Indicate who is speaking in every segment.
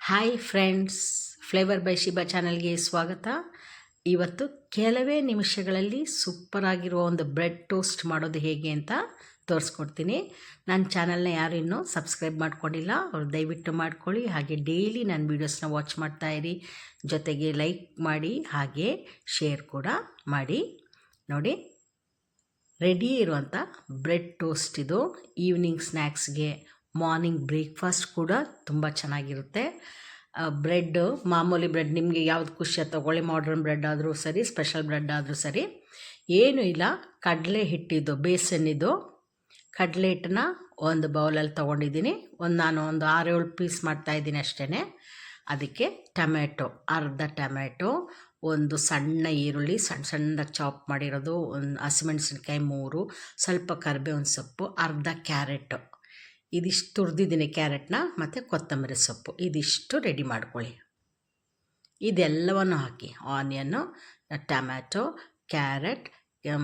Speaker 1: Hi friends, flavour by Shiba ಚಾನಲ್ಗೆ ಸ್ವಾಗತ. ಇವತ್ತು ಕೆಲವೇ ನಿಮಿಷಗಳಲ್ಲಿ ಸೂಪರ್ ಆಗಿರುವ ಒಂದು ಬ್ರೆಡ್ ಟೋಸ್ಟ್ ಮಾಡೋದು ಹೇಗೆ ಅಂತ ತೋರಿಸ್ಕೊಡ್ತೀನಿ. ನನ್ನ ಚಾನಲ್ನ ಯಾರು ಇನ್ನೂ ಸಬ್ಸ್ಕ್ರೈಬ್ ಮಾಡ್ಕೊಂಡಿಲ್ಲ ಅವ್ರು ದಯವಿಟ್ಟು ಮಾಡ್ಕೊಳ್ಳಿ. ಹಾಗೆ ಡೈಲಿ ನನ್ನ ವೀಡಿಯೋಸ್ನ ವಾಚ್ ಮಾಡ್ತಾಯಿರಿ, ಜೊತೆಗೆ ಲೈಕ್ ಮಾಡಿ ಹಾಗೆ ಶೇರ್ ಕೂಡ ಮಾಡಿ. ನೋಡಿ, ರೆಡಿ ಇರುವಂಥ ಬ್ರೆಡ್ ಟೋಸ್ಟ್ ಇದು. ಈವ್ನಿಂಗ್ ಸ್ನ್ಯಾಕ್ಸ್ಗೆ, ಮಾರ್ನಿಂಗ್ ಬ್ರೇಕ್ಫಾಸ್ಟ್ ಕೂಡ ತುಂಬ ಚೆನ್ನಾಗಿರುತ್ತೆ. ಬ್ರೆಡ್, ಮಾಮೂಲಿ ಬ್ರೆಡ್ ನಿಮಗೆ ಯಾವ್ದು ಖುಷಿ ತೊಗೊಳ್ಳಿ, ಮಾಡ್ರನ್ ಬ್ರೆಡ್ ಆದರೂ ಸರಿ, ಸ್ಪೆಷಲ್ ಬ್ರೆಡ್ ಆದರೂ ಸರಿ. ಏನೂ ಇಲ್ಲ, ಕಡಲೆ ಹಿಟ್ಟಿದ್ದು, ಬೇಸನ್ನಿದ್ದು ಕಡಲೆ ಹಿಟ್ಟನ್ನ ಒಂದು ಬೌಲಲ್ಲಿ ತೊಗೊಂಡಿದ್ದೀನಿ. ನಾನು ಒಂದು 6-7 ಪೀಸ್ ಮಾಡ್ತಾಯಿದ್ದೀನಿ ಅಷ್ಟೇ. ಅದಕ್ಕೆ ಟೊಮೆಟೊ, ಅರ್ಧ ಟೊಮೆಟೊ, ಒಂದು ಸಣ್ಣ ಈರುಳ್ಳಿ ಸಣ್ಣದಾಗಿ ಚಾಪ್ ಮಾಡಿರೋದು, ಒಂದು ಹಸಿಮೆಣಸಿನ್ಕಾಯಿ 3, ಸ್ವಲ್ಪ ಕರಿಬೇವಿನ ಸೊಪ್ಪು, ಅರ್ಧ ಕ್ಯಾರೆಟು, ಇದಿಷ್ಟು ತುರಿದಿದ್ದೀನಿ ಕ್ಯಾರೆಟ್ನ, ಮತ್ತು ಕೊತ್ತಂಬರಿ ಸೊಪ್ಪು. ಇದಿಷ್ಟು ರೆಡಿ ಮಾಡ್ಕೊಳ್ಳಿ. ಇದೆಲ್ಲವನ್ನು ಹಾಕಿ, ಆನಿಯನ್ನು, ಟೊಮ್ಯಾಟೊ, ಕ್ಯಾರೆಟ್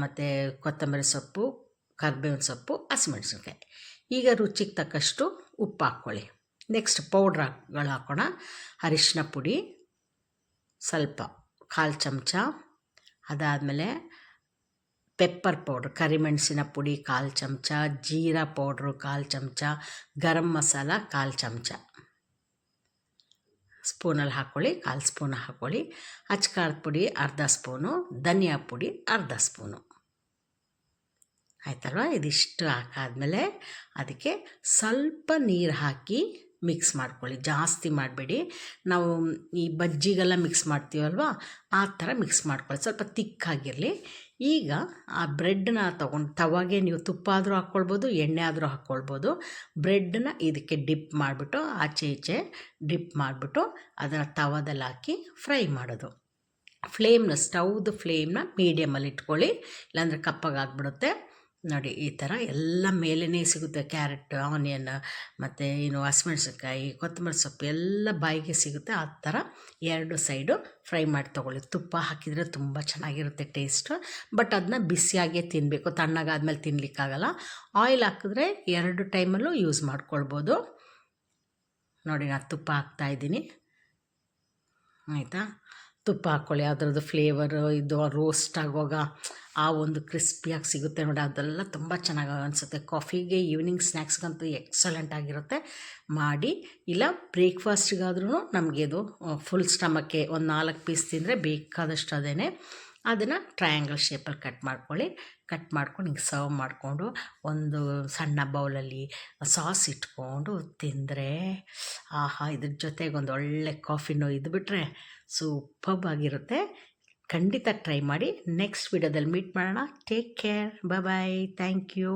Speaker 1: ಮತ್ತು ಕೊತ್ತಂಬರಿ ಸೊಪ್ಪು, ಕರಿಬೇವಿನ ಸೊಪ್ಪು, ಹಸಿಮೆಣಸಿನ್ಕಾಯಿ. ಈಗ ರುಚಿಗೆ ತಕ್ಕಷ್ಟು ಉಪ್ಪು ಹಾಕ್ಕೊಳ್ಳಿ. ನೆಕ್ಸ್ಟ್ ಪೌಡ್ರ್ಗಳು ಹಾಕೋಣ. ಅರಿಶಿನ ಪುಡಿ ಸ್ವಲ್ಪ 1/4 ಚಮಚ, ಅದಾದಮೇಲೆ ಪೆಪ್ಪರ್ ಪೌಡ್ರ್, ಕರಿಮೆಣಸಿನ ಪುಡಿ 1/4 ಚಮಚ, ಜೀರಾ ಪೌಡ್ರು 1/4 ಚಮಚ, ಗರಂ ಮಸಾಲ 1/4 ಚಮಚ ಸ್ಪೂನಲ್ಲಿ ಹಾಕ್ಕೊಳ್ಳಿ. 1/4 ಸ್ಪೂನ್ ಹಾಕ್ಕೊಳ್ಳಿ. ಅಚ್ಕಾರದ ಪುಡಿ ಅರ್ಧ ಸ್ಪೂನು, ಧನಿಯಾ ಪುಡಿ ಅರ್ಧ ಸ್ಪೂನು. ಆಯ್ತಲ್ವ? ಇದಿಷ್ಟು ಹಾಕಾದ್ಮೇಲೆ ಅದಕ್ಕೆ ಸ್ವಲ್ಪ ನೀರು ಹಾಕಿ ಮಿಕ್ಸ್ ಮಾಡ್ಕೊಳ್ಳಿ. ಜಾಸ್ತಿ ಮಾಡಬೇಡಿ, ನಾವು ಈ ಬಜ್ಜಿಗೆಲ್ಲ ಮಿಕ್ಸ್ ಮಾಡ್ತೀವಲ್ವ ಆ ಥರ ಮಿಕ್ಸ್ ಮಾಡ್ಕೊಳ್ಳಿ, ಸ್ವಲ್ಪ ತಿಕ್ಕಾಗಿರಲಿ. ಈಗ ಆ ಬ್ರೆಡ್ನ ತೊಗೊಂಡು ತವಾಗೆ ನೀವು ತುಪ್ಪ ಆದರೂ ಹಾಕ್ಕೊಳ್ಬೋದು, ಎಣ್ಣೆ ಆದರೂ ಹಾಕ್ಕೊಳ್ಬೋದು. ಬ್ರೆಡ್ನ ಇದಕ್ಕೆ ಡಿಪ್ ಮಾಡಿಬಿಟ್ಟು, ಆಚೆ ಈಚೆ ಡಿಪ್ ಮಾಡಿಬಿಟ್ಟು ಅದನ್ನು ತವಾದಲ್ಲಿ ಹಾಕಿ ಫ್ರೈ ಮಾಡೋದು. ಸ್ಟವ್ದು ಫ್ಲೇಮ್ನ ಮೀಡಿಯಮಲ್ಲಿ ಇಟ್ಕೊಳ್ಳಿ, ಇಲ್ಲಾಂದರೆ ಕಪ್ಪಾಗಾಗ್ಬಿಡುತ್ತೆ. ನೋಡಿ, ಈ ಥರ ಎಲ್ಲ ಮೇಲೇ ಸಿಗುತ್ತೆ. ಕ್ಯಾರೆಟ್, ಆನಿಯನ್ ಮತ್ತು ಹಸಿಮೆಣಸಿನ್ಕಾಯಿ, ಕೊತ್ತಂಬರಿ ಸೊಪ್ಪು ಎಲ್ಲ ಬಾಯಿಗೆ ಸಿಗುತ್ತೆ. ಆ ಥರ 2 ಸೈಡು ಫ್ರೈ ಮಾಡಿ ತೊಗೊಳ್ಳಿ. ತುಪ್ಪ ಹಾಕಿದರೆ ತುಂಬ ಚೆನ್ನಾಗಿರುತ್ತೆ ಟೇಸ್ಟು. ಬಟ್ ಅದನ್ನ ಬಿಸಿಯಾಗೇ ತಿನ್ನಬೇಕು, ತಣ್ಣಗಾದ್ಮೇಲೆ ತಿನ್ನಲಿಕ್ಕಾಗಲ್ಲ. ಆಯಿಲ್ ಹಾಕಿದ್ರೆ 2 ಟೈಮಲ್ಲೂ ಯೂಸ್ ಮಾಡ್ಕೊಳ್ಬೋದು. ನೋಡಿ, ನಾನು ತುಪ್ಪ ಹಾಕ್ತಾಯಿದ್ದೀನಿ. ಆಯಿತಾ? ತುಪ್ಪ ಹಾಕ್ಕೊಳ್ಳಿ. ಅದರದ್ದು ಫ್ಲೇವರು ಇದು ರೋಸ್ಟ್ ಆಗುವಾಗ ಆ ಒಂದು ಕ್ರಿಸ್ಪಿಯಾಗಿ ಸಿಗುತ್ತೆ ನೋಡಿ, ಅದೆಲ್ಲ ತುಂಬ ಚೆನ್ನಾಗಿ ಅನಿಸುತ್ತೆ. ಕಾಫಿಗೆ, ಈವ್ನಿಂಗ್ ಸ್ನ್ಯಾಕ್ಸ್ಗಂತೂ ಎಕ್ಸಲೆಂಟ್ ಆಗಿರುತ್ತೆ. ಮಾಡಿ, ಇಲ್ಲ ಬ್ರೇಕ್ಫಾಸ್ಟಿಗಾದ್ರೂ ನಮಗೆ ಇದು ಫುಲ್ ಸ್ಟಮಕ್ಕೆ ಒಂದು 4 ಪೀಸ್ ತಿಂದರೆ ಬೇಕಾದಷ್ಟು ಅದೇ. ಅದನ್ನು ಟ್ರಯಾಂಗಲ್ ಶೇಪಲ್ಲಿ ಕಟ್ ಮಾಡ್ಕೊಳ್ಳಿ. ಕಟ್ ಮಾಡ್ಕೊಂಡು ಹಿಂಗೆ ಸರ್ವ್ ಮಾಡಿಕೊಂಡು ಒಂದು ಸಣ್ಣ ಬೌಲಲ್ಲಿ ಸಾಸ್ ಇಟ್ಕೊಂಡು ತಿಂದರೆ ಆಹಾ, ಇದ್ರ ಜೊತೆಗೆ ಒಂದು ಒಳ್ಳೆ ಕಾಫಿನೋ ಇದ್ಬಿಟ್ರೆ ಸೂಪರ್ಬ್ ಆಗಿರುತ್ತೆ. ಖಂಡಿತ ಟ್ರೈ ಮಾಡಿ. ನೆಕ್ಸ್ಟ್ ವಿಡಿಯೋದಲ್ಲಿ ಮೀಟ್ ಮಾಡೋಣ. Take care, bye, thank you.